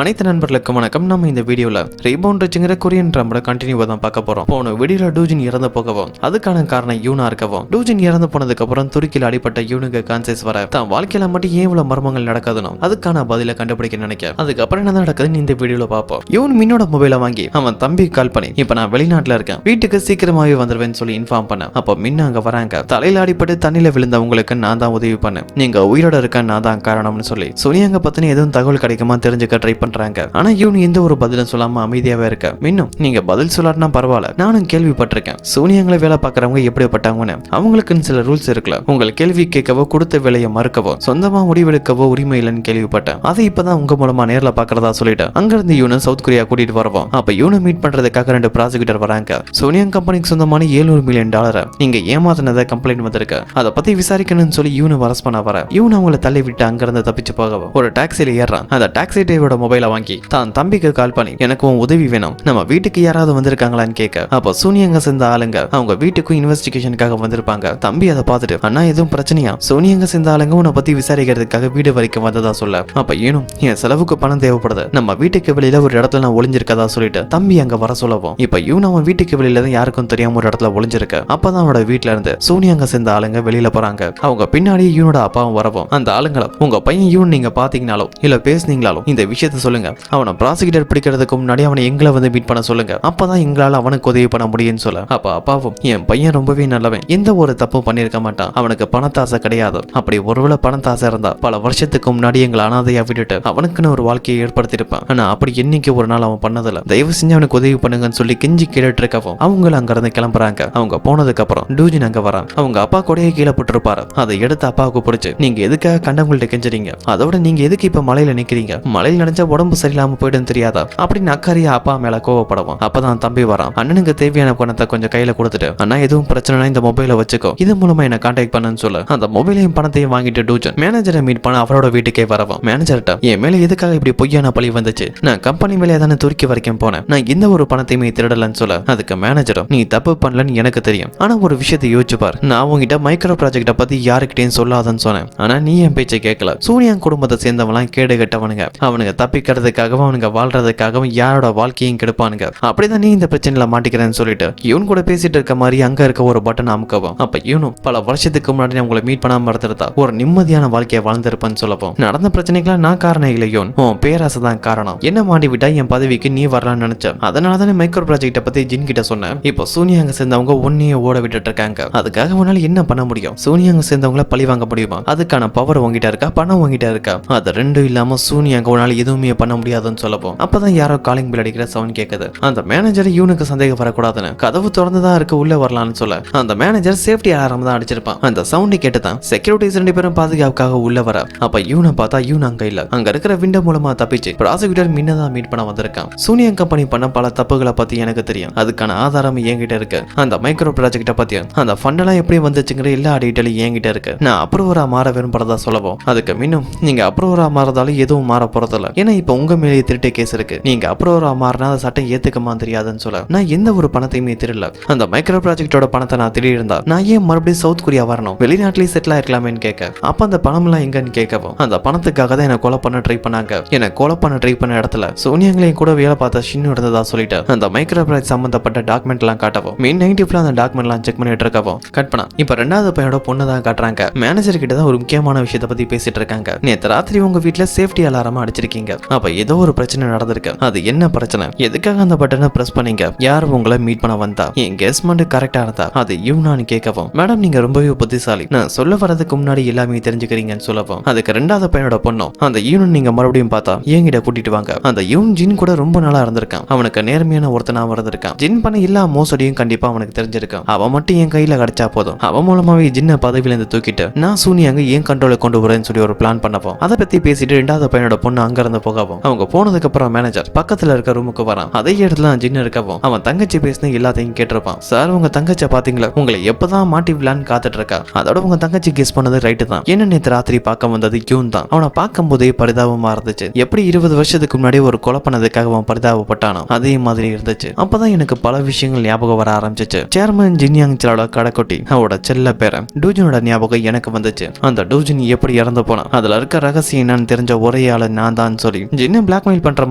அனைத்து நண்பர்களுக்கும் வணக்கம். நம்ம இந்த வீடியோல ரீபவுண்ட் ரிச்சுங்கிற கொரியன் ட்ராமோட கண்டினியூவா தான் பார்க்க போறோம். போன வீடியோல டூஜின் இறந்து போகவும் அதுக்கான காரணம் யூனா இருக்கவும், டூஜின் இறந்து போனதுக்கு அப்புறம் துருக்கியில் அடிப்பட்ட யூனுக்கு கான்சியஸ் வர தான் வாழ்க்கையில மட்டும் ஏன் இவ்வளவு மர்மங்கள் நடக்காதுன்னு அதுக்கான பதில கண்டுபிடிக்க நினைக்க அதுக்கப்புறம் என்ன நடக்குதுன்னு இந்த வீடியோல பார்ப்போம். யூன் மின்னோட மொபைலை வாங்கி அவன் தம்பி கால் பண்ணி இப்ப நான் வெளிநாட்டுல இருக்கேன், வீட்டுக்கு சீக்கிரமாவே வந்துருவேன்னு சொல்லி இன்ஃபார்ம் பண்ண அப்ப மின்ன அங்க வராங்க. தலையில அடிப்பட்டு தண்ணியில விழுந்தவங்களுக்கு நான் தான் உதவி பண்ணேன், நீங்க உயிரோட இருக்க நான் தான் காரணம்னு சொல்லி சோனியாங்க பத்தின எதுவும் தகவல் கிடைக்குமா தெரிஞ்சுக்க ட்ரை பண்றாங்க. ஆனா இவனு எந்த ஒரு பதிலும் சொல்லாம அமைதியாவே இருக்க. இன்னும் நீங்க பதில் சொல்லாட்டினா பரவாயில்ல, நானும் கேள்விப்பட்டிருக்கேன் சோனியாங்களை வேலை பார்க்கறவங்க எப்படிப்பட்டவங்கன்னு. அவங்களுக்குன்னு சில ரூல்ஸ் இருக்குல்ல, உங்கள் கேள்வி கேட்கவோ கொடுத்த வேலையை மறுக்கவோ சொந்தமா முடிவெடுக்கவோ உரிமை இல்லைன்னு கேள்விப்பட்டேன். அதை இப்பதான் உங்க மூலமா நேர்ல பாக்குறதா சொல்லிட்டு அங்கிருந்து யூனு சவுத் கொரியா கூட்டிட்டு வரவும் அப்ப யூனு மீட் பண்றதுக்காக 2 ப்ராசிக்யூட்டர் வராங்க. சோனியாங் கம்பெனிக்கு சொந்தமான $700 மில்லியன் நீங்க ஏமாத்தினதை கம்ப்ளைண்ட் வந்திருக்கு, அதை பத்தி விசாரிக்கணும்னு சொல்லி யூனு அரஸ்ட் பண்ண வர யூனு அவங்களை தள்ளி விட்டு அங்கிருந்து தப்பிச்சு போகவும் ஒரு டாக்ஸில ஏறான். அந்த டாக்ஸி டிரைவரோட மொபைலை வாங்கி தான் தம்பிக்கு கால் பண்ணி எனக்கு உதவி வேணும், நம்ம வீட்டுக்கு யாராவது வந்திருக்காங்களான்னு கேட்க அப்ப சோனியாங்க சேர்ந்த ஆளுங்க அவங்க வீட்டுக்கும் இன்வெஸ்டிகேஷனுக்காக வந்திருப்பாங்க. தம்பி அதை பார்த்துட்டு அண்ணா எதுவும் பிரச்சனையா, சோனியாங்க சேர்ந்த ஆளுங்க உன்னை பத்தி விசாரிக்கிறதுக்காக வீடு வரைக்கும் வந்ததா சொல்ல அப்ப ஏனும் என் செலவுக்கு பணம் தேவைப்படுது, நம்ம வீட்டுக்கு வெளியில ஒரு இடத்துல நான் ஒளிஞ்சிருக்கதா சொல்லிட்டு தம்பி அங்க வர சொல்லவும் இப்ப யூன் அவன் வீட்டுக்கு வெளியில தான் யாருக்கும் தெரியாம ஒரு இடத்துல ஒளிஞ்சிருக்க. அப்பதான் அவனோட வீட்டுல இருந்து சோனியாங்க சேர்ந்த ஆளுங்க வெளியில போறாங்க. அவங்க பின்னாடி யூனோட அப்பாவும் வரவும் அந்த ஆளுங்களை உங்க பையன் யூன் நீங்க பாத்தீங்கனாலும் இல்ல பேசுனீங்களாலும் இந்த விஷயத்த சொல்லுங்க, அவனை ப்ராசிக்யூட்டர் பிடிக்கிறதுக்கு முன்னாடி அவனை எங்களை வந்து மீட் பண்ண சொல்லுங்க, அப்பதான் எங்களால அவனுக்கு உதவி பண்ண முடியும்னு சொல்ல அப்ப அப்பாவும் என் பையன் ரொம்பவே நல்லவன், எந்த ஒரு தப்பும் பண்ணிருக்க மாட்டான், அவனுக்கு பணத்தாசை கிடையாது, அப்படி ஒருவேளை பணத்தாசை இருந்தா பல வருஷத்துக்கு முன்னாடி எங்களை அனாதையா விட்டுட்டு அவனுக்குன்னு ஒரு வாழ்க்கையை ஏற்படுத்திருப்பான், ஆனா அப்படி என்னைக்கு ஒரு நாள் அவன் பண்ணதில்ல, தயவு செஞ்சு அவனுக்கு உதவி பண்ணுங்கன்னு சொல்லி கெஞ்சி கேட்டுட்டு இருக்கவும் அவங்களும் அங்க இருந்து கிளம்புறாங்க. அவங்க போனதுக்கு அப்புறம் டூஜின் அங்க வரான். அவங்க அப்பா கொடையை கீழே போட்டிருப்பாரு, அதை எடுத்து அப்பாவுக்கு பிடிச்சு நீங்க எதுக்காக கண்டவங்கள்ட்ட கெஞ்சுறீங்க, அதோட நீங்க எதுக்கு இப்ப மலையில நிக்கிறீங்க, மலையில் நினைச்சா உடம்பு சரியில்லாம போயிடும் தெரியாதா அப்படின்னு அக்கறையா அப்பா மேல கோவப்படவும் அப்பதான் தம்பி வரான். அண்ணனுக்கு தேவையான பணத்தை கொஞ்சம் கையில கொடுத்துட்டு அண்ணா எதுவும் பிரச்சனை இந்த மொபைலை வச்சுக்கோ, இது மூலமா என்ன கான்டாக்ட் பண்ணுன்னு சொல்ல அந்த மொபைலையும் பணத்தையும் வாங்கிட்டு டூஜன் மேனேஜரை மீட் பண்ண அவரோட வீட்டுக்கே வரவும் மேனேஜர்ட்ட என் மேல எதுக்காக இப்படி பொய்யான பழி வந்துச்சு, நான் கம்பெனி வேலையை தானே துருக்கி வரைக்கும் போனேன், நான் எந்த ஒரு பணத்தையுமே திருடலன்னு சொல்ல அதுக்கு மேனேஜரும் நீ தப்பு பண்ணலன்னு எனக்கு தெரியும், ஆனா ஒரு விஷயத்தை யோசிச்சு பார், நான் உங்ககிட்ட மைக்ரோ ப்ராஜெக்ட பத்தி யாருக்கிட்டையும் சொல்லாதன்னு சொன்னேன், ஆனா நீ என் பேச்சை கேட்கல, சூனியா குடும்பத்தை சேர்ந்தவங்களாம் கேடு கட்டவனுங்க, அவனுங்க தப்பிக்கிறதுக்காகவும் அவனுங்க வாழ்றதுக்காகவும் யாரோட வாழ்க்கையும் கெடுப்பானுங்க, அப்படிதான் நீ இந்த பிரச்சனையில மாட்டிக்கிறேன்னு சொல்லிட்டு இவன் கூட பேசிட்டு இருக்க மாதிரி அங்க இருக்க ஒரு பட்டன் அமுக்கவும் அப்ப இவனும் பல வருஷத்துக்கு முன்னாடி உங்களை மீட் பண்ணாம இருந்திருந்தா ஒரு நிம்மதியான வாழ்க்கையை வாழ்ந்திருப்பேன்னு சொல்லப்போம், நடந்த பிரச்சனைக்கெல்லாம் நான் காரணம் இல்லை யோன், உன் பேராசை தான் காரணம், என்ன மாட்டி விட்டா என் பதவிக்கு நீ வரலாம்னு நினைச்சேன், அதனால தானே மைக்ரோ ப்ராஜெக்ட பத்தி ஜின் கிட்ட சொன்னேன், இப்போ சூனியாங்க சேர்ந்தவங்க ஒன்னையே ஓட விட்டுட்டு இருக்காங்க, அதுக்காக உன்னால என்ன பண்ண முடியும், சூனியாங்க சேர்ந்தவங்கள பழி வாங்க முடியுமா, அதுக்கான பவர் உங்ககிட்ட இருக்கா, பணம் உங்ககிட்ட இருக்கா, அது ரெண்டும் இல்லாம சூனியாங்க உன்னால எதுவுமே பண்ண முடியாதுன்னு சொல்லப்போம். அப்பதான் யாரோ காலிங் பில் அடிக்கிற சவுண்ட் கேட்குது. அந்த மேனேஜர் இவனுக்கு சந்தேகம் வரக்கூடாதுன்னு கதவு திறந்துதான் இருக்கு உள்ள வரலாம்னு சொல்ல அந்த மேனேஜர் சேஃப்டி அலாரம் தான் அடிச்சிருப்பான். அந்த சவுண்டை கேட்டுதான் செக்யூரிட்டிஸ் 2 பேரும் பாதுகாப்புக்காக உள்ள வர அப்ப இவனை பார்த்தா இவன் அங்க இல்ல, அங்க இருக்கிற விண்டோ மூலமா தப்பிச்சு ப்ராசிக்யூட்டர் மின்னதான் மீட் பண்ண வந்திருக்கான். சூனியன் கம்பெனி பண்ண பல தப்புகளை பத்தி எனக்கு தெரியும், அதுக்கான ஆதாரம் என்கிட்ட இருக்கு, அந்த மைக்ரோ ப்ராஜெக்ட பத்தியும் அந்த ஃபண்ட் எல்லாம் எப்படி வந்துச்சுங்கிற எல்லா டீட்டெயிலும் என்கிட்ட இருக்கு, நான் அப்ரூவரா மாற விரும்புறதா சொல்லவும் அதுக்கு இன்னும் நீங்க அப்ரூவரா மாறதாலும் எதுவும் மாற போறதில்ல, ஏன்னா இப்ப உங்க மேலேயே திருட்டு கேஸ் இருக்கு, நீங்க அப்ரூவரா மாறினா அந்த சட்டம் ஏத்துக்கமா தெரியாதுன்னு சொல்ல நான் எந்த ஒரு பணத்தையுமே திருடல, அந்த மைக்ரோ ப்ராஜெக்டோட பணத்தை நான் திருடி இருந்தா நான் ஏன் மறுபடியும் சவுத் கொரியா வரணும், வெளிநாட்டிலேயே செட்டில் ஆயிருக்கலாமேன்னு கேட்க அப்ப அந்த பணம் எல்லாம் எங்கன்னு கேட்கவும் அந்த பணத்துக்காக தான் என்ன கொலை பண்ண ட்ரை பண்ணாங்க, என்ன கொலை பண்ண ட்ரை பண்ண இடத்துல சோனியாங்களையும் கூட வேலை பார்த்த ஷின்னு இருந்ததா சொல்லிட்டு அந்த மைக்ரோ ப்ராஜெக்ட் சம்பந்தப்பட்ட டாக்குமெண்ட் எல்லாம் காட்டவும் மெயின் நெகட்டிவ்ல அந்த டாக்குமெண்ட் எல்லாம் செக் பண்ணிட்டு இருக்கவும் கட் பண்ணா இப்ப 2வது பையனோட பொண்ணு தான் காட்டுறாங்க. மேனேஜர் கிட்ட தான் ஒரு முக்கியமான விஷயத்தை பத்தி பேசிட்டு இருக்காங்க, நேத்து ராத்திரி உங்க வீட்டுல சேஃப்டி அலாரம் அடிச்சிருக்கீங்க, அப்ப ஏதோ ஒரு பிரச்சனை நடந்திருக்கு, அது என்ன பிரச்சனை, எதுக்காக அந்த பட்டனை பிரஸ் பண்ணீங்க, யார் உங்களை மீட் பண்ண வந்தா, என் கெஸ்மெண்ட் கரெக்டா இருந்தா அது இவனான்னு கேட்கவும் மேடம் நீங்க ரொம்பவே புத்திசாலி, நான் சொல்ல வரதுக்கு முன்னாடி எல்லாமே தெரிஞ்சுக்கிறீங்கன்னு சொல்லவும் அதுக்கு 2வது பையனோட பொண்ணும் அந்த ஈவன் நீங்க மறுபடியும் பார்த்தா என்கிட்ட கூட்டிட்டு வாங்க, அந்த ஈவன் ஜின் கூட ரொம்ப நாளா இருந்திருக்கான், அவனுக்கு நேர்மையான ஒருத்தனா இருந்திருக்கான், ஜின் பண்ண எல்லா மோசடியும் கண்டிப்பா அவனுக்கு தெரிஞ்சிருக்கான், அவன் மட்டும் என் கையில கிடைச்சா போதும், அவன் மூலமாவே ஜின்ன பதவியில இருந்து தூக்கிட்டு நான் சூனியாங்க ஏன் கண்ட்ரோல கொண்டு வரேன்னு சொல்லி ஒரு பிளான் பண்ணவும் அதை பத்தி பேசிட்டு 2வது பையனோட பொண்ணு அங்க இருந்து போகவும் அவங்க போனதுக்கு அப்புறம் மேனேஜர் பக்கத்துல இருக்க ரூமுக்கு வரான். அதே இடத்துல ஜின் இருக்கவும் அவன் தங்கச்சி பேசின எல்லாத்தையும் கேட்டிருப்பான். சார் உங்க தங்கச்சி பாத்தீங்களா, உங்களை எப்பதான் மாட்டி விடலான்னு காத்துட்டு இருக்கா, அதோட உங்க தங்கச்சி கெஸ் பண்ணது ரைட்டு தான், என்ன நேத்து ராத்திரி பார்க்க வந்தது யூன் தான், அவனை பார்க்கும் போதே பரிதாபமா இருந்துச்சு, எப்படி 20 வருஷத்துக்கு முன்னாடி ஒரு கொலை பண்ணதுக்காக அவன் பரிதாபப்பட்டானோ அதே மாதிரி இருந்துச்சு. அப்பதான் எனக்கு பல விஷயங்கள் ஞாபகம் வர ஆரம்பிச்சிச்சு. சேர்மன் ஜின்யாங் சிலோட கடைக்குட்டி அவரோட செல்ல பேரன் டூஜனோட ஞாபகம் எனக்கு வந்துச்சு. அந்த டூஜன் எப்படி இறந்து போனா அதுல இருக்க ரகசியம் என்னன்னு தெரிஞ்ச ஒரே ஆளு நான் தான் சொல்லி ஜின்னை பிளாக்மெயில் பண்ற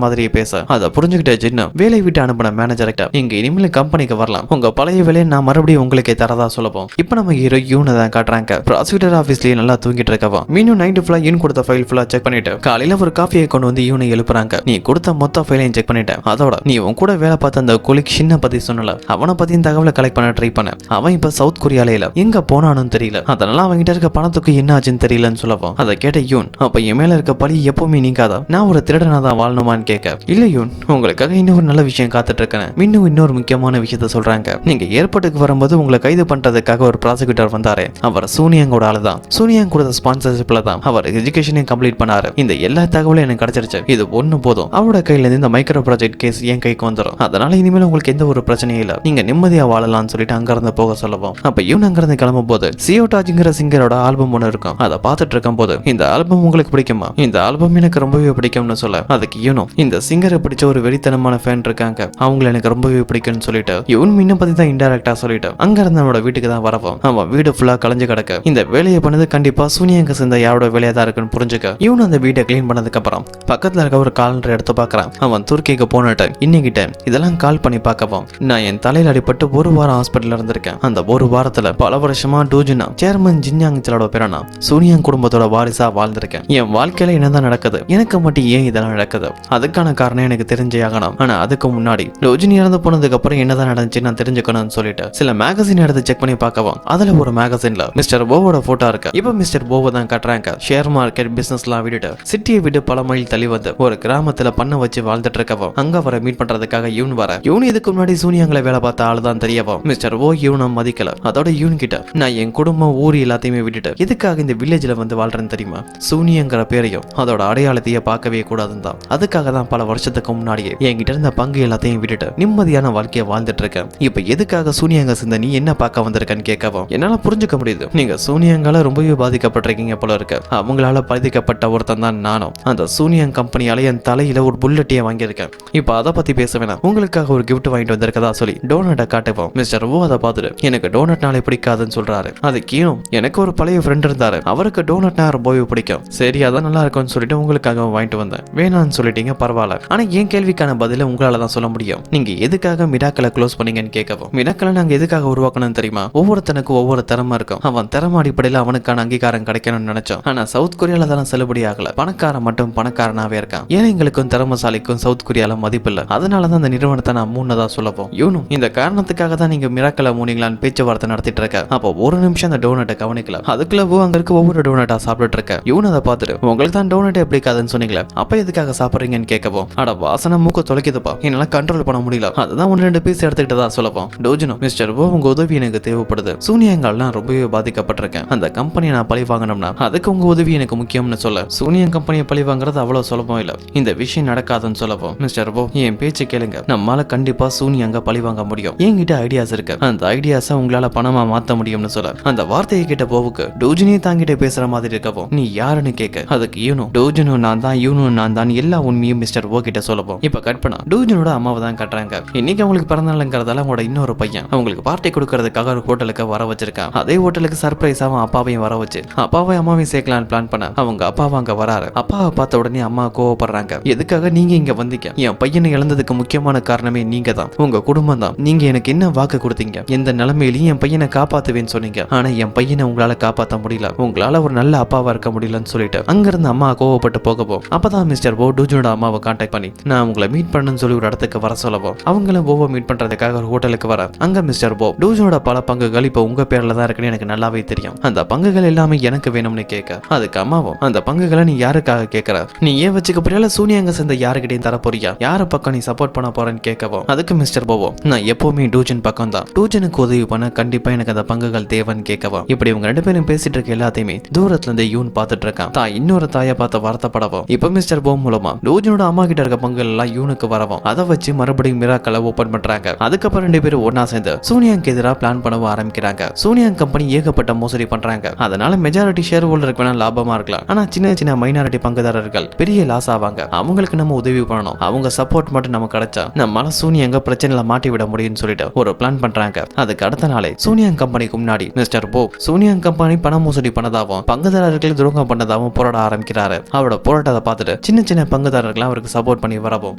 மாதிரி பேச அதை புரிஞ்சுக்கிட்ட ஜின்னு வேலை விட்டு அனுப்பின மேனேஜர்கிட்ட நீங்க இனிமேல் கம்பெனிக்கு வரலாம், உங்க பழைய வேலையை நான் மறுபடியும் உங்களுக்கே தரதா சொல்லப்போம். இப்ப நம்ம ஹீரோ யூனை தான் காட்டுறாங்க. ப்ராசிக்யூட்டர் ஆபீஸ்லயே நல்லா தூங்கிட்டு இருக்கவா மீண்டும் நைட் ஃபுல்லா யூன் கொடுத்த ஃபைல் ஃபுல்லா செக் பண்ணிட்டு காலையில ஒரு காஃபியை கொண்டு வந்து யூனை எழுப்புறாங்க. நீ கொடுத்த மொத்த ஃபைலையும் செக் பண்ணிட்டேன், அதோட நீ உன் கூட வேலை பார்த்த அந்த கொலிக் ஷின்னை பத்தி சொன்னல, அவனை பத்தியும் தகவலை கலெக்ட் பண்ண ட்ரை பண்ண. அவன் இப்ப சவுத் கொரியால இல்ல, எங்க போனான்னு தெரியல, அதனால அவன்கிட்ட இருக்க பணத்துக்கு என்ன ஆச்சுன்னு தெரியலன்னு சொல்லவும் அதை கேட்ட யூன் அப்ப என் மேல இருக்க பழி எப்பவுமே நீங்காதா, நான் ஒரு திருடனா தான் வாழணுமான்னு கேட்க இல்ல யூன் உங்களுக்காக இன்னொரு நல்ல விஷயம் காத்துட்டு இருக்கேன். இன்னொரு முக்கியமான விஷயத்த சொல்றாங்க. நீங்க ஏர்போர்ட்டுக்கு வரும்போது உங்களை கைது பண்றதுக்காக ஒரு ப்ராசிக்யூட்டர் வந்தாரு. அவர் சூனியாங்கோட ஆளு தான். சூனியாங் கொடுத்த ஸ்பான்சர்ஷிப்ல தான் அவர் எஜுகேஷனையும் கம்ப்ளீட் பண்ணாரு. இந்த எல்லா தகவலும் எனக்கு கிடைச்சிருச்சு, இது ஒண்ணு போதும். அவரோட கையில இருந்து இந்த மைக்ரோ ப்ராஜெக்ட் கேஸ் என் கைக்கு வந்துடும். அதனால இனிமேல் உங்களுக்கு எந்த ஒரு பிரச்சனையும் இல்ல, நீங்க நிம்மதியா வாழலாம்னு சொல்லிட்டு அங்க இருந்து போக சொல்லவும் அப்ப யூன் அங்க இருந்து கிளம்பும் போது சியோடாஜிங்கிற சிங்கரோட ஆல்பம் ஒன்று இருக்கும். அதை பார்த்துட்டு இருக்கும் போது இந்த ஆல்பம் உங்களுக்கு பிடிக்குமா, இந்த ஆல்பம் எனக்கு ரொம்பவே பிடிக்கும்னு சொல்ல அதுக்கு யூனும் இந்த சிங்கரை பிடிச்ச ஒரு வெறித்தனமான ஃபேன் இருக்காங்க, அவங்களை எனக்கு ரொம்பவே பிடிக்கும்னு சொல்லிட்டு யூன் மீனை பத்தி தான் இன்டைரக்டா சொல்லிட்டு அங்க இருந்து அவனோட வீட்டுக்கு தான் வரவும் அவன் வீடு ஃபுல்லா கலைஞ்சு கிடக்க. இந்த வேலையை பண்ணது கண்டிப்பா சூனியாங்க சேர்ந்த யாரோட வேலையா தான் இருக்குன்னு புரிஞ்சுக்க யூன் அந்த வீட்டை கிளீன் பண்ணதுக்கு அப்புறம் பக்கத்துல இருக்க ஒரு காலண்டர் எடுத்து பாக்குறான். அவன் துருக்கிக்கு போனட்ட இன்னைக்கிட்ட இதெல்லாம் கால் பண்ணி பார்க்கவும் நான் என் தலையில அடிபட்டு ஒரு வாரம் ஹாஸ்பிட்டல் இருந்திருக்கேன். அந்த ஒரு வாரத்துல பல வருஷமா டூஜினா சேர்மன் ஜின்யாங்கோட பேரனா சூனியாங் குடும்பத்தோட வாரிசா வாழ்ந்திருக்கேன். என் வாழ்க்கையில என்னதான் நடக்குது, எனக்கு மட்டும் ஏன் இதெல்லாம் நடக்குது, அதுக்கான காரணம் எனக்கு தெரிஞ்சே ஆகணும். ஆனா அதுக்கு முன்னாடி டோஜின் இறந்து போனதுக்கு அப்புறம் என்னதான் நடந்துச்சு நான் தெரிஞ்சுக்கணும்னு சொல்லிட்டு சில மேகசின் எடுத்து செக் பண்ணி பார்க்கவும் அதுல ஒரு மேகசின்ல மிஸ்டர் போவோட போட்டோ இருக்கு. இப்ப மிஸ்டர் போவை தான் காட்டுறாங்க. ஷேர் மார்க்கெட் பிசினஸ்லாம் விட்டுட்டு சிட்டியை விட்டு பல மைல் தள்ளி வந்து ஒரு கிராமத்துல பண்ண வச்சு வாழ்ந்துட்டு இருக்கவும் அங்க வர மீட் பண்றதுக்காக யூன் வர யூன் இதுக்கு முன்னாடி சூனியாங்களை வேலை பார்த்த ஆளுதான் தெரியவும் மிஸ்டர் ஓ யூனை மதிக்கல. அதோட யூன் கிட்ட நான் என் குடும்பம் ஊர் எல்லாத்தையுமே விட்டுட்டு எதுக்காக இந்த வில்லேஜ்ல வந்து வாழ்றேன்னு தெரியுமா, சூனியங்கிற பேரையும் அதோட அடையாளத்தையே பார்க்கவே கூடாதுன்னு தான், அதுக்காக தான் பல வருஷத்துக்கு முன்னாடியே என்கிட்ட இருந்த பங்கு எல்லாத்தையும் விட்டுட்டு நிம்மதியான வாழ்க்கையை வாழ்ந்துட்டு இருக்கேன். இப்ப எதுக்காக சூனியங்க சிந்த நீ என்ன பார்க்க வந்திருக்கன்னு கேட்கவும் என்னால புரிஞ்சுக்க முடியுது, நீங்க சூனியங்கால ரொம்பவே பாதிக்கப்பட்டிருக்கீங்க போல இருக்கு. அவங்களால பாதிக்கப்பட்ட ஒருத்தன் தான் நானும். அந்த சூனியங் கம்பெனியால என் தலையில ஒரு புல்லட்டியை வாங்கியிருக்கேன். இப்ப அதை பத்தி பேச வேணாம், உங்களுக்காக ஒரு கிஃப்ட் வாங்கிட்டு வந்திருக்கதா சொல்லி டோனட்டை காட்டுவோம். மிஸ்டர் ஓ அதை பார்த்துட்டு எனக்கு டோனட்னாலே பிடிக்காதுன்னு சொல்றாரு. அது கீழும் எனக்கு ஒரு பழைய ஃப்ரெண்ட் இருந்தாரு, அவருக்கு டோனட்னா ரொம்பவே பிடிக்கும். சரி அதான் நல்லா இருக்கும்னு சொல்லிட்டு உங்களுக்காக வாங்கிட்டு வந்தேன். வேணான்னு சொல்லிட்டீங்க, பரவாயில்ல. ஆனா என் கேள்விக்கான பதில உங்களால தான் சொல்ல முடியும். நீங்க எதுக்காக மிராக்கலை க்ளோஸ் பண்ணீங்கன்னு கேட்கவும் மிராக்கலை நாங்க எதுக்காக உருவாக்கணும்னு தெரியுமா, ஒவ்வொருத்தனுக்கும் ஒவ்வொரு திறமை இருக்கும். அவன் திறமை அடிப்படையில் அவனுக்கான அங்கீகாரம் கிடைக்கணும்னு நினைச்சோம். ஆனா சவுத் கொரியால தான் செல்லுபடி ஆகல. பணக்காரன் மட்டும் பணக்காரனாவே இருக்கான். ஏழைங்களுக்கும் திறமசாலிக்கும் சவுத் கொரியால மதிப்பு இல்ல. அதனாலதான் அந்த நிறுவனத்தை நான் மூணதா சொல்லப்போம். யூனும் இந்த காரணத்துக்காக தான் நீங்க மிராக்கலை மூணிங்களான்னு பேச்சுவார்த்தை நடத்திட்டு இருக்க. அப்போ ஒரு நிமிஷம் அந்த டோனட்டை கவனிக்கல. அதுக்குள்ள அங்க இருக்க ஒவ்வொரு டோனட்டா சாப்பிட்டு இருக்க. யூன் அதை பார்த்துட்டு உங்களுக்கு தான் டோனட்டே பிடிக்காதுன்னு சொன்னீங்களே, அப்ப எதுக்காக சாப்பிடுறீங்கன்னு கேட்கவும் அட வாசனை மூக்க தொலைக்குதுப்பா, என்னால கண்ட்ரோல் பண்ண முடியல, அதுதான் 1-2 பீஸ் எடுத்துக்கிட்டதா சொல்லப்போம். டோஜினோ மிஸ்டர் ஓ உங்க உதவி எனக்கு தேவைப்படுது, சூனியங்கால்லாம் ரொம்பவே பாதிக்கப்பட்டிருக்கேன். அந்த கம்பெனியை நான் பழி வாங்கணும்னா அதுக்கு உங்க உதவி எனக்கு முக்கியம்னு சொல்ல சூனியன் கம்பெனியை பழி வாங்குறது அவ்வளவு சுலபம் இல்ல, இந்த விஷயம் நடக்காதுன்னு சொல்லப்போம். மிஸ்டர் ஓ என் பேச்சு கேளுங்க, நம்மால கண்டிப்பா சூனியங்க பழி வாங்க முடியும். என்கிட்ட ஐடியாஸ் இருக்கு, அந்த ஐடியாஸை உங்களால பணமா மாத்த முடியும்னு சொல்ல அந்த வார்த்தையை கேட்ட போவுக்கு டோஜினே தாங்கிட்ட பேசுற மாதிரி இருக்கவும் நீ யாருன்னு கேட்க அதுக்கு யூனோ டோஜினோ நான் தான், யூனோ நான் தான், எல்லா உண்மையும் மிஸ்டர் ஓ கிட்ட சொல்லப்போம். இப்ப கட் பண்ணா டோஜினோட அம்மாவை தான் கட்டுறாங்க. இன்னைக்கு அவங்களுக்கு பிறந்தநாளுங்கிறதால அவங்களோட இன்னொரு பையன் அவங்களுக்கு பார்ட்டி கொடுக்கறதுக்காக ஒரு ஹோட்டலுக்கு வர வச்சிருக்கான். அதே ஹோட்டலுக்கு சர்ப்ரைஸாவும் அப்பாவையும் வர வச்சு அப்பாவை அம்மாவையும் சேர்க்கலான்னு பிளான் பண்ண அவங்க அப்பாவை அங்க வராரு. அப்பாவை பார்த்த உடனே அம்மா கோவப்படுறாங்க. எதுக்காக நீங்க இங்க வந்தீங்க, என் பையனை இழந்ததுக்கு முக்கியமான காரணமே நீங்க தான், உங்க குடும்பம் தான். நீங்க எனக்கு என்ன வாக்கு கொடுத்தீங்க, எந்த நிலைமையிலையும் என் பையனை காப்பாத்துவேன்னு சொன்னீங்க. ஆனா என் பையனை உங்களால காப்பாற்ற முடியல, உங்களால ஒரு நல்ல அப்பாவா இருக்க முடியலன்னு சொல்லிட்டு அங்கிருந்து அம்மா கோவப்பட்டு போகவும் அப்பதான் மிஸ்டர் ஓ டூஜனோட அம்மாவை கான்டாக்ட் பண்ணி நான் உங்களை மீட் பண்ணணும்னு சொல்லி ஒரு இடத்துக்கு வர சொல்லவும் அவங்களும் ஓவோ மீட் பண்றதுக்காக ஒரு ஹோட்டலுக்கு வர அங்க மிஸ்டர் போ டூஜனோட பல பங்குகள் இப்ப உங்க பேர்ல தான் இருக்குன்னு எனக்கு நல்லாவே தெரியும், அந்த பங்குகள் எல்லாமே எனக்கு வேணும்னு கேட்க அதுக்கு அம்மாவும் அந்த பங்குகளை நீ யாருக்காக கேட்கற, நீ ஏன் வச்சுக்க போறியா சூனியாங்க சேர்ந்த யாருக்கிட்டையும் தர போறியா, யார பக்கம் நீ சப்போர்ட் பண்ண போறேன்னு கேட்கவும் அதுக்கு மிஸ்டர் போவோ நான் எப்பவுமே டூஜன் பக்கம் தான், டூஜனுக்கு உதவி பண்ண கண்டிப்பா எனக்கு அந்த பங்குகள் தேவைன்னு கேட்கவும் இப்படி இவங்க 2 பேரும் பேசிட்டு இருக்க எல்லாத்தையுமே தூரத்துல இருந்து யூன் பார்த்துட்டு இருக்கான். தான் இன்னொரு தாயை பார்த்து வருத்தப்படவும் இப்ப மிஸ்டர் போ மூலமா டூஜனோட அம்மா கிட்ட இருக்க பங்குகள் எல்லாம் யூனுக்கு வரவும் அதை வச்சு மறுபடியும் மிராக்கலை ஓபன் பண்றாங்க. அதுக்கப்புறம் 2 பேரும் ஒன்னா சேர்ந்து சூனியாங்க எதிராக பிளான் பண்ணவும் ஆரம்பிக்கிறாங்க. சூனியாங்க கம்பெனி ஏகப்பட்ட மோசடி பண்றாங்க, அதனால மெஜாரிட்டி ஷேர் ஹோல்டருக்கு வேணா லாபமா இருக்கலாம், ஆனா சின்ன சின்ன மைனாரிட்டி பங்குதாரர்கள் பெரிய லாஸ் ஆவாங்க. அவங்களுக்கு நம்ம உதவி பண்ணணும், அவங்க சப்போர்ட் மட்டும் நமக்கு கிடைச்சா நம்மளால சூனியாங்க பிரச்சனையில மாட்டி விட முடியும்னு சொல்லிட்டு ஒரு பிளான் பண்றாங்க. அதுக்கு அடுத்த நாளே சூனியாங்க கம்பெனிக்கு முன்னாடி மிஸ்டர் போ சூனியாங்க கம்பெனி பண மோசடி பண்ணதாவும் பங்குதாரர்களை துரோகம் பண்ணதாவும் போராட ஆரம்பிக்கிறாரு. அவரோட போராட்டத்தை பார்த்துட்டு சின்ன சின்ன பங்குதாரர்கள் அவருக்கு சப்போர்ட் பண்ணி வரவும்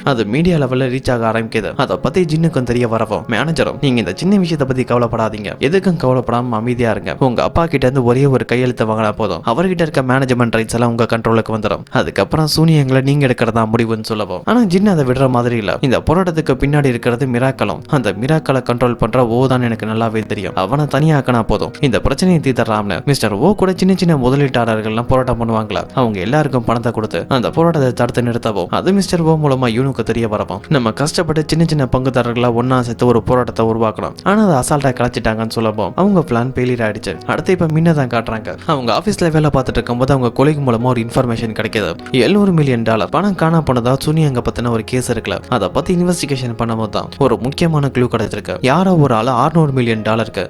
அது மீடியா லெவல்ல ரீச் ஆக ஆரம்பிக்குது. அதை பத்தி ஜின்னுக்கும் தெரிய வரவும் மேனேஜரும் நீங்க இந்த சின்ன விஷயத்தை பத்தி கவலைப்படாதீங்க, எதுக்கும் கவலைப்படாம அமைதியா இருங்க, உங்க அப்பா கிட்ட இருந்து ஒரே ஒரு கையெழுத்து வாங்கினா போதும், அவர்கிட்ட இருக்க மேனேஜ்மெண்ட் ரைட்ஸ் எல்லாம் உங்க கண்ட்ரோலுக்கு வந்துடும், அதுக்கப்புறம் சூனியங்களை நீங்க எடுக்கிறதா முடிவுன்னு சொல்லவும். ஆனா ஜின் அதை விடுற மாதிரி இல்ல. இந்த போராட்டத்துக்கு பின்னாடி இருக்கிறது மிராக்களும், அந்த மிராக்களை கண்ட்ரோல் பண்ற ஓ தான் எனக்கு நல்லாவே தெரியும், அவனை தனியாக்கினா போதும் இந்த பிரச்சனையை தீர்த்தராம்னு மிஸ்டர் ஓ கூட சின்ன சின்ன முதலீட்டாளர்கள்லாம் போராட்டம் பண்ணுவாங்களா, அவங்க எல்லாருக்கும் பணத்தை கொடுத்து அந்த போராட்டத்தை தடுத்து நிறுத்தவும் அது மிஸ்டர் ஓ மூலமா யூனுக்கு தெரிய வரவும் நம்ம கஷ்டப்பட்டு சின்ன சின்ன பங்குதாரர்களா ஒன்னா சேர்த்து ஒரு போராட்டத்தை உருவாக்கணும். ஆனா அதை அசால்ட்டா கலைச்சிட்டாங்கன்னு சொல்லவும் அவங்க பிளான் ஃபெயிலியர் ஆயிடுச்சு. அடுத்து இப்ப மின்ன தான் காட்டுறாங்க. அவங்க ஆபீஸ்ல வேலை பார்த்துட்டு இருக்கும்போது அவங்க கொலைக்கு மூலமா ஒரு இன்ஃபர்மேஷன் கிடைக்குது. $700 மில்லியன் பணம் காணா போனதா சூனியாங்க பத்தின ஒரு கேஸ் இருக்குல்ல, அதை பத்தி இன்வெஸ்டிகேஷன் பண்ணும்போது தான் ஒரு முக்கியமான க்ளூ கிடைச்சிருக்கு. யாரோ ஒரு ஆள் $600 மில்லியன்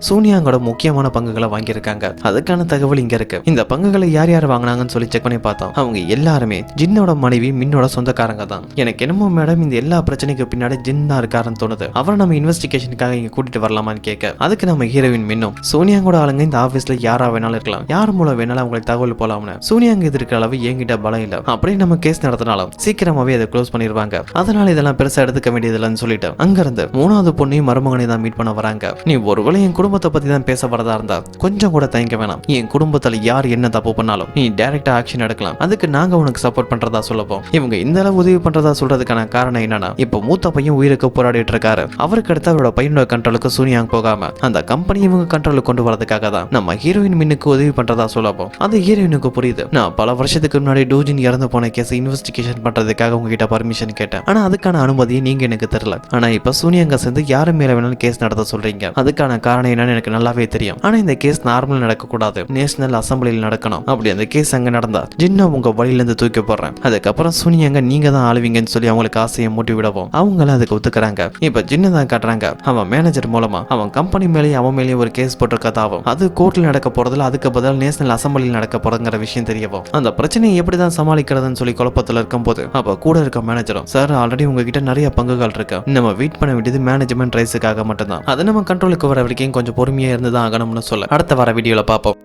சூனியாங்கோட முக்கியமான பங்குகளை வாங்கியிருக்காங்க. அதுக்கான தகவல் இங்க இருக்கு. இந்த பங்குகளை யார் யார் வாங்கினாங்கன்னு சொல்லி செக் பண்ணி பார்த்தோம். அவங்க எல்லாருமே ஜின்னோட மனைவி மின்னோட சொந்தக்காரங்க தான். எனக்கு என்னமோ மேடம் இந்த எல்லா பிரச்சனைக்கு பின்னாடி ஜின் தான் இருக்காருன்னு தோணுது, அவரை நம்ம இன்வெஸ்டிகேஷனுக்காக இங்க கூட்டிட்டு வரலாமான்னு கேட்க அதுக்கு நம்ம ஹீரோயின் மின்னும் சோனியாங்கோட ஆளுங்க இந்த ஆபீஸ்ல யாரா வேணாலும் இருக்கலாம், யார் மூலம் வேணாலும் அவங்களுக்கு தகவல் போலாம்னு, சோனியாங்க எதிர்க்கிற அளவு என்கிட்ட பலம் இல்ல, அப்படியே நம்ம கேஸ் நடத்தினாலும் சீக்கிரமாவே அதை க்ளோஸ் பண்ணிடுவாங்க, அதனால இதெல்லாம் பெருசா எடுத்துக்க வேண்டியதில்லைன்னு சொல்லிட்டு அங்கிருந்து 3வது பொண்ணையும் மருமகனையும் தான் மீட் பண்ண வராங்க. நீ ஒருவேளை என் குடும்பத்தை பத்தி தான் பேச வரதா இருந்தா கொஞ்சம் கூட தயங்க வேணாம், என் குடும்பத்துல யார் என்ன தப்பு பண்ணாலும் நீ டைரக்டா ஆக்ஷன் எடுக்கலாம், அதுக்கு நாங்க உனக்கு சப்போர்ட் பண்றதா சொல்லப்போம். இவங்க இந்த அளவு உதவி பண்றதா சொல்றதுக்கான காரணம் என்னன்னா இப்ப மூத்த பையன் உயிருக்கு போராடிட்டு இருக்காரு, அவருக்கு அடுத்து அவரோட பையனோட கண்ட்ரோலுக்கு சூனியாங் போகாம அந்த கம்பெனி இவங்க கண்ட்ரோலுக்கு கொண்டு வரதுக்காக தான் நம்ம ஹீரோயின் மின்னுக்கு உதவி பண்றதா சொல்லப்போம். அது ஹீரோயினுக்கு புரியுது. நான் பல வருஷத்துக்கு முன்னாடி டூஜின் இறந்து போன கேஸ் இன்வெஸ்டிகேஷன் பண்றதுக்காக உங்ககிட்ட பர்மிஷன் கேட்டேன், ஆனா அதுக்கான அனுமதியை நீங்க எனக்கு தெரியல, ஆனா இப்ப சூனியாங்க சேர்ந்து யாரு மேல வேணாலும் கேஸ் நடத்த சொல்றீங்க, அதுக்கான காரணம் என்னன்னு எனக்கு நல்லாவே தெரியும், ஆனா இந்த கேஸ் நார்மல் நடக்க கூடாது, நேஷனல் அசம்பிளியில் நடக்கணும், அப்படி அந்த கேஸ் அங்க நடந்தா ஜின்னா உங்க வழியில இருந்து தூக்கி போடுறேன், அதுக்கப்புறம் சூனியாங்க நீங்க தான் ஆளுவீங்கன்னு சொல்லி அவங்களுக்கு ஆசையை மூட்டி விடவும் அவங்களும் அதுக்கு ஒத்துக்கிறாங்க. இப்ப ஜின்னு தான் காட்டுறாங்க அவன் மேனேஜர் மூலமா அவன் கம்பெனி மேலேயும் அவன் மேலேயும் ஒரு கேஸ் போட்டிருக்கதாவும் அது கோர்ட்ல நடக்க போறதுல அதுக்கு பதில் நேஷனல் அசம்பிளியில் நடக்க போறங்கிற விஷயம் தெரியவும் அந்த பிரச்சனையை எப்படிதான் சமாளிக்கிறதுன்னு சொல்லி குழப்பத்துல இருக்கும் போது அப்ப கூட இருக்க மேனேஜரும் சார் ஆல்ரெடி உங்ககிட்ட நிறைய பங்குகள் இருக்கு, நம்ம வெயிட் பண்ண வேண்டியது மேனேஜ்மெண்ட் ரைஸுக்காக மட்டும்தான், அதை நம்ம கண்ட்ரோலுக்கு வர வரைக்கும் கொஞ்சம் பொறுமையா இருந்துதான் ஆகணும்னு சொல்ல அடுத்த வர வீடியோல பார்ப்போம்.